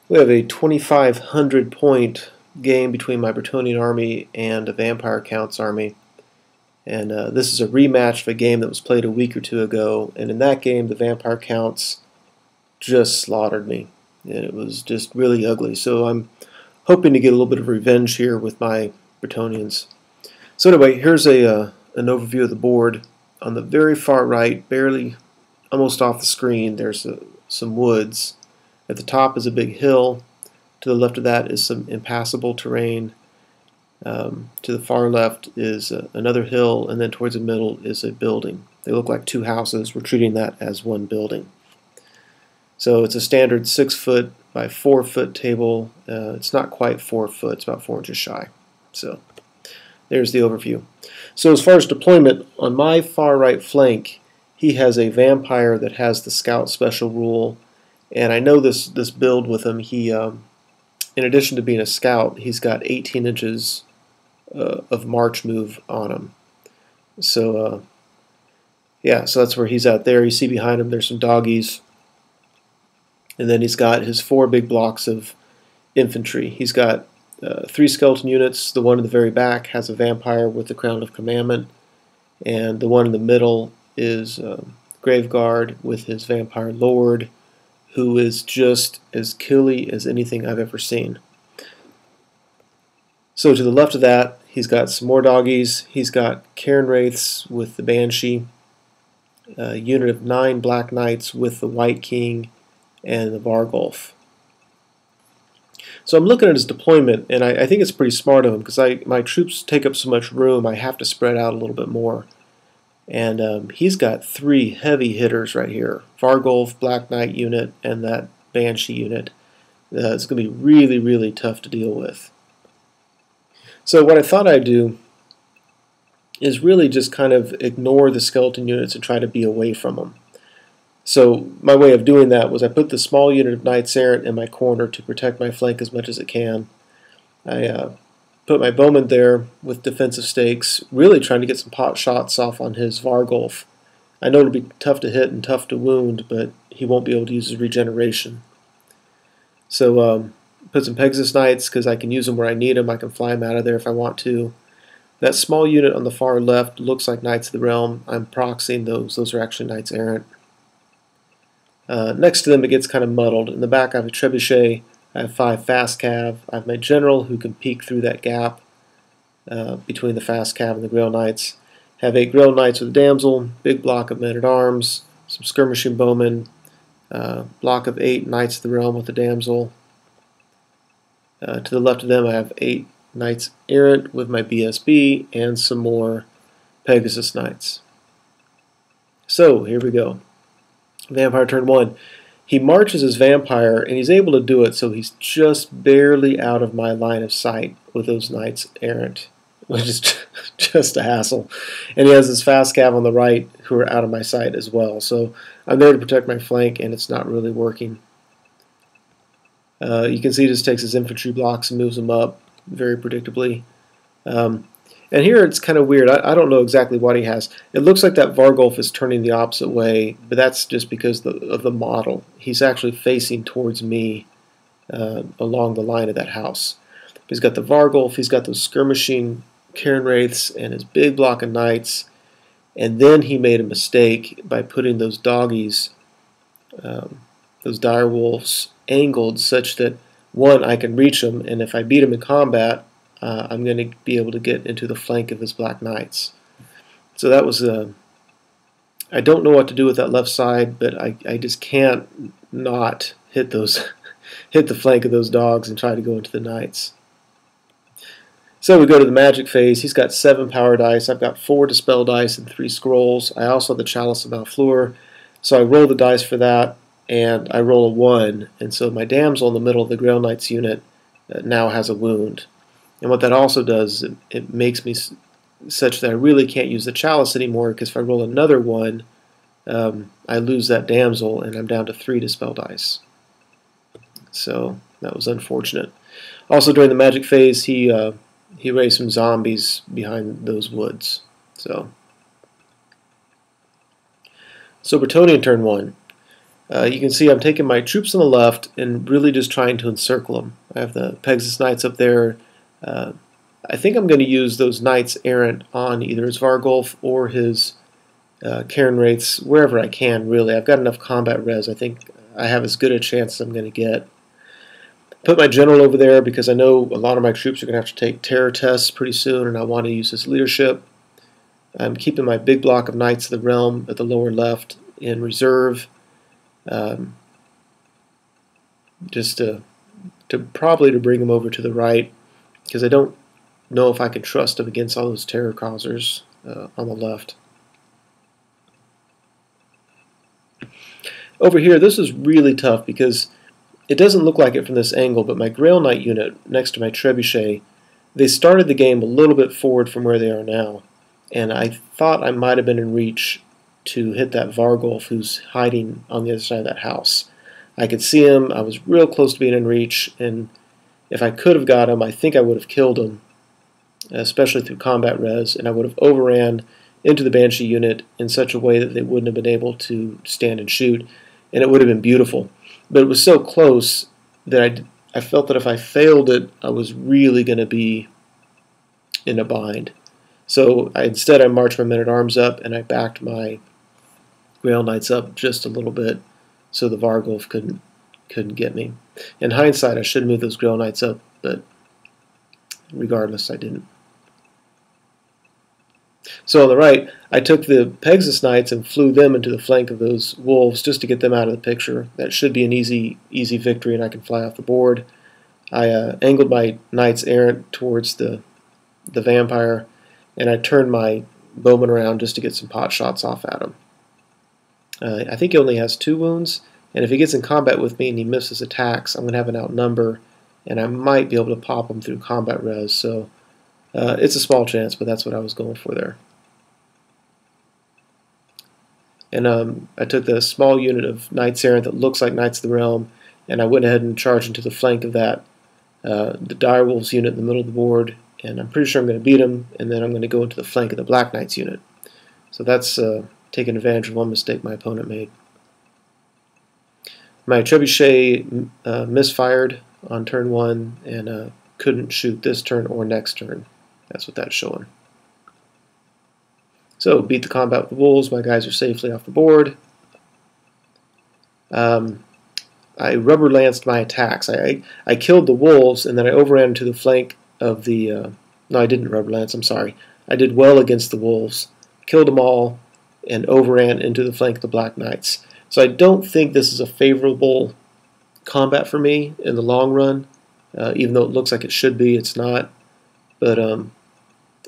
We have a 2,500 point game between my Bretonnian army and a Vampire Count's army. And this is a rematch of a game that was played a week or two ago. And in that game, the Vampire Counts just slaughtered me. And it was just really ugly. So I'm hoping to get a little bit of revenge here with my Bretonnians. So anyway, here's an overview of the board. On the very far right, barely almost off the screen, there's some woods. At the top is a big hill. To the left of that is some impassable terrain. To the far left is another hill, and then towards the middle is a building. They look like two houses. We're treating that as one building. So it's a standard 6-foot by 4-foot table. It's not quite 4 foot, it's about 4 inches shy. So there's the overview. So as far as deployment, on my far right flank, he has a vampire that has the scout special rule. And I know this build with him. He, in addition to being a scout, he's got 18 inches of march move on him. So, yeah, so that's where he's at there. You see behind him there's some doggies. And then he's got his 4 big blocks of infantry. He's got 3 skeleton units. The one in the very back has a vampire with the Crown of Commandment. And the one in the middle is Graveguard with his vampire lord, who is just as killy as anything I've ever seen. So to the left of that, he's got some more doggies. He's got Cairn Wraiths with the Banshee, a unit of 9 Black Knights with the White King and the Vargulf. So I'm looking at his deployment, and I think it's pretty smart of him, because my troops take up so much room, I have to spread out a little bit more. And he's got 3 heavy hitters right here. Vargulf, Black Knight unit, and that Banshee unit. It's going to be really, really tough to deal with. So what I thought I'd do is really just kind of ignore the skeleton units and try to be away from them. So my way of doing that was I put the small unit of Knights Errant in my corner to protect my flank as much as it can. I put my bowman there with defensive stakes, really trying to get some pot shots off on his Vargulf. I know it'll be tough to hit and tough to wound, but he won't be able to use his regeneration. So put some Pegasus Knights, because I can use them where I need them. I can fly them out of there if I want to. That small unit on the far left looks like Knights of the Realm. I'm proxying those. Those are actually Knights Errant. Next to them it gets kind of muddled. In the back I have a Trebuchet. I have 5 fast cav. I have my general who can peek through that gap between the fast cav and the Grail Knights. Have 8 Grail Knights with a damsel, big block of men-at-arms, some skirmishing bowmen, block of 8 Knights of the Realm with a damsel. To the left of them I have 8 Knights Errant with my BSB and some more Pegasus Knights. So here we go. Vampire turn 1. He marches his vampire, and he's able to do it, so he's just barely out of my line of sight with those Knights Errant, which is just a hassle. And he has his fast cav on the right who are out of my sight as well. So I'm there to protect my flank, and it's not really working. You can see he just takes his infantry blocks and moves them up very predictably. And here it's kind of weird. I don't know exactly what he has. It looks like that Vargulf is turning the opposite way, but that's just because of the model. He's actually facing towards me along the line of that house. He's got the Vargulf, he's got those skirmishing Cairn Wraiths and his big block of Knights, and then he made a mistake by putting those doggies, those dire wolves, angled such that, one, I can reach them, and if I beat him in combat, I'm going to be able to get into the flank of his Black Knights. So that was, I don't know what to do with that left side, but I just can't not hit hit the flank of those dogs and try to go into the Knights. So we go to the magic phase. He's got 7 power dice. I've got 4 dispel dice and 3 scrolls. I also have the Chalice of Malfleur. So I roll the dice for that, and I roll a 1. And so my damsel in the middle of the Grail Knights unit now has a wound. And what that also does, it makes me such that I really can't use the Chalice anymore, because if I roll another 1, I lose that damsel, and I'm down to 3 dispel dice. So that was unfortunate. Also during the magic phase, he raised some zombies behind those woods. So Bretonnian turn 1. You can see I'm taking my troops on the left and really just trying to encircle them. I have the Pegasus Knights up there. I think I'm going to use those Knights Errant on either his Vargolf or his Cairn Wraiths, wherever I can, really. I've got enough combat res. I think I have as good a chance as I'm going to get. Put my general over there because I know a lot of my troops are going to have to take terror tests pretty soon, and I want to use his leadership. I'm keeping my big block of Knights of the Realm at the lower left in reserve, just to probably to bring them over to the right, because I don't know if I can trust them against all those terror causers on the left. Over here, this is really tough because it doesn't look like it from this angle, but my Grail Knight unit next to my Trebuchet, they started the game a little bit forward from where they are now, and I thought I might have been in reach to hit that Vargolf who's hiding on the other side of that house. I could see him, I was real close to being in reach, and if I could have got him, I think I would have killed him, especially through combat res, and I would have overran into the Banshee unit in such a way that they wouldn't have been able to stand and shoot, and it would have been beautiful. But it was so close that I felt that if I failed it, I was really going to be in a bind. So instead I marched my men-at-arms up and I backed my Grail Knights up just a little bit so the Vargolf couldn't get me. In hindsight, I should move those Grail Knights up, but regardless, I didn't. So on the right, I took the Pegasus Knights and flew them into the flank of those wolves just to get them out of the picture. That should be an easy victory, and I can fly off the board. I angled my Knights Errant towards the vampire, and I turned my bowman around just to get some pot shots off at him. I think he only has 2 wounds, and if he gets in combat with me and he misses attacks, I'm going to have an outnumber, and I might be able to pop him through combat res. So it's a small chance, but that's what I was going for there. And I took the small unit of Knights Errant that looks like Knights of the Realm, and I went ahead and charged into the flank of that, the Direwolves unit in the middle of the board, and I'm pretty sure I'm going to beat him, and then I'm going to go into the flank of the Black Knights unit. So that's taking advantage of one mistake my opponent made. My Trebuchet misfired on turn 1 and couldn't shoot this turn or next turn. That's what that's showing. So, beat the combat with the wolves. My guys are safely off the board. I rubber lanced my attacks. I killed the wolves, and then I overran to the flank of the... no, I didn't rubber lance, I'm sorry. I did well against the wolves, killed them all, and overran into the flank of the Black Knights. So I don't think this is a favorable combat for me in the long run. Even though it looks like it should be, it's not. But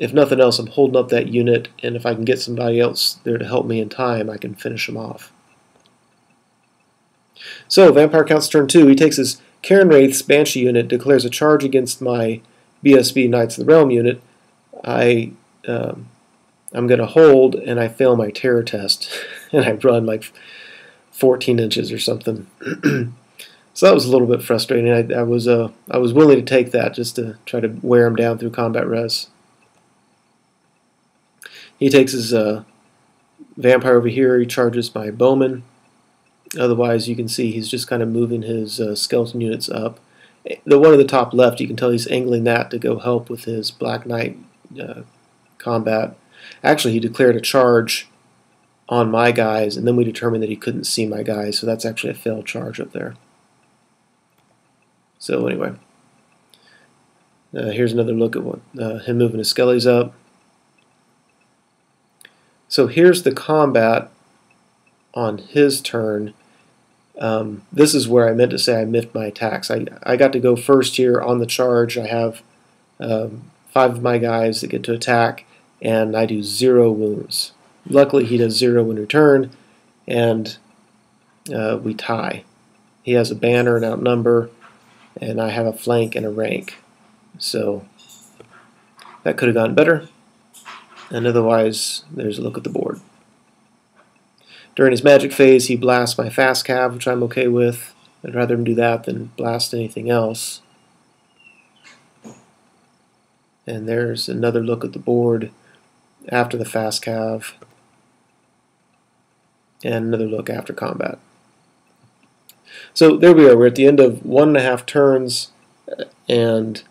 if nothing else, I'm holding up that unit, and if I can get somebody else there to help me in time, I can finish them off. So, Vampire Count's turn 2. He takes his Cairn Wraith's Banshee unit, declares a charge against my BSB Knights of the Realm unit. I'm going to hold, and I fail my terror test, and I run like 14 inches or something. So that was a little bit frustrating. I was willing to take that just to try to wear him down through combat res. He takes his vampire over here. He charges my bowman. Otherwise, you can see he's just kind of moving his skeleton units up. The one at the top left, you can tell he's angling that to go help with his Black Knight combat. Actually, he declared a charge on my guys, and then we determined that he couldn't see my guys, so that's actually a failed charge up there. So anyway, here's another look at what him moving his skellies up. So here's the combat on his turn. This is where I meant to say I miffed my attacks. I got to go first here on the charge. I have 5 of my guys that get to attack, and I do 0 wounds. Luckily, he does 0 in return, and we tie. He has a banner and outnumber, and I have a flank and a rank. So that could have gone better, and otherwise, there's a look at the board. During his magic phase, he blasts my fast cav, which I'm okay with. I'd rather him do that than blast anything else. And there's another look at the board after the fast cav, and another look after combat. So there we are. We're at the end of 1.5 turns, and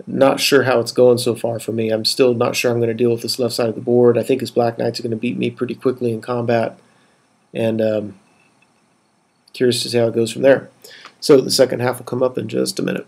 not sure how it's going so far for me. I'm still not sure I'm going to deal with this left side of the board. I think his Black Knights are going to beat me pretty quickly in combat, and curious to see how it goes from there. So the second half will come up in just a minute.